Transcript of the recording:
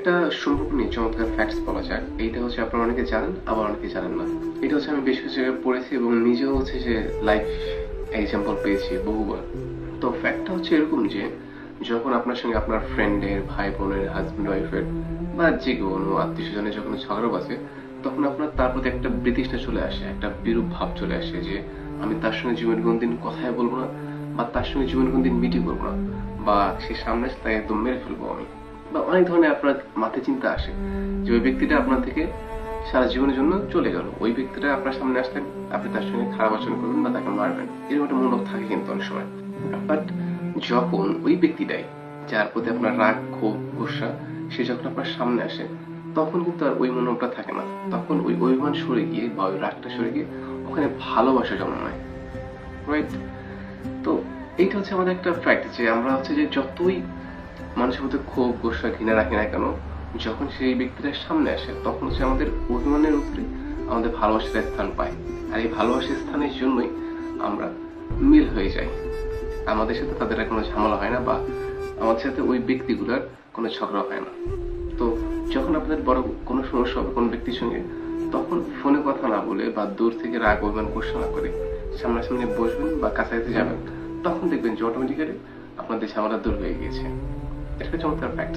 একটা সম্পর্ক নিয়ে চমৎকার ফ্যাক্টস বলা যায়। এইটা হচ্ছে আপনারা অনেকে জানেন, আবার অনেকে জানেন না। এটা হচ্ছে আমি বেশ কিছু জায়গায় পড়েছি এবং নিজেও হচ্ছে যে লাইফ এক্সাম্পল পেয়েছি বহুবার। তো ফ্যাক্টটা হচ্ছে এরকম যে যখন আপনার সঙ্গে আপনার ফ্রেন্ডের, ভাই বোনের, হাজবেন্ড ওয়াইফের বা যে কোনো আত্মীয় স্বজনের যখন ঝগড়া বাজে, তখন আপনার তার প্রতি একটা বিতৃষ্ণা চলে আসে, একটা বিরূপ ভাব চলে আসে যে আমি তার সঙ্গে জীবনে কোনদিন কথাই বলবো না, বা তার সঙ্গে জীবনে কোনদিন মিটিং করবো না, বা সে সামনে আসলে তাকে একদম মেরে ফেলবো আমি। বা অনেক ধরনের আপনার মাথায় চিন্তা আসে যে ওই ব্যক্তিটা আপনার থেকে সারা জীবনের জন্য চলে গেল, ওই ব্যক্তিটা আপনার সামনে আসলে আপনি তার সঙ্গে খারাপ আচরণ করবেন বা তাকে মারবেন, এরকম একটা মনোভাব থাকে কিন্তু অনেক সময়। বাট যখন ওই ব্যক্তিটাই, যার প্রতি আপনার রাগ, ক্ষোভ, গুসা, সে যখন আপনার সামনে আসে, তখন কিন্তু আর ওই মনোভাবটা থাকে না। তখন ওই অভিমান সরে গিয়ে বা ওই রাগটা সরে গিয়ে ওখানে ভালোবাসা জন্মায়, রাইট? তো এইটা হচ্ছে আমাদের একটা ফ্যাক্ট যে আমরা হচ্ছে যে যতই মানুষের মধ্যে ক্ষোভ, গোসা, ঘৃণা রাখি না কেন, যখন সেই ব্যক্তিটা সামনে আসে তখন হচ্ছে আমাদের অভিমানের উপরে আমাদের ভালোবাসার স্থান পায়। আর এই ভালোবাসার স্থানের জন্যই আমরা মিল হয়ে যাই, আমাদের সাথে তাদের আর কোনো ঝামেলা হয় না, বা আমাদের সাথে ওই ব্যক্তিগুলোর কোনো ঝগড়া হয় না। তো যখন আপনাদের বড় কোনো সমস্যা হবে কোনো ব্যক্তির সঙ্গে, তখন ফোনে কথা না বলে বা দূর থেকে রাগ অভিমান গোসা না করে সামনাসামনি বসবেন বা কাছাকাছি যাবেন, তখন দেখবেন যে অটোমেটিক্যালি আপনাদের ঝামেলা দূর হয়ে গিয়েছে। এটা একটা চমৎকার ফ্যাক্ট।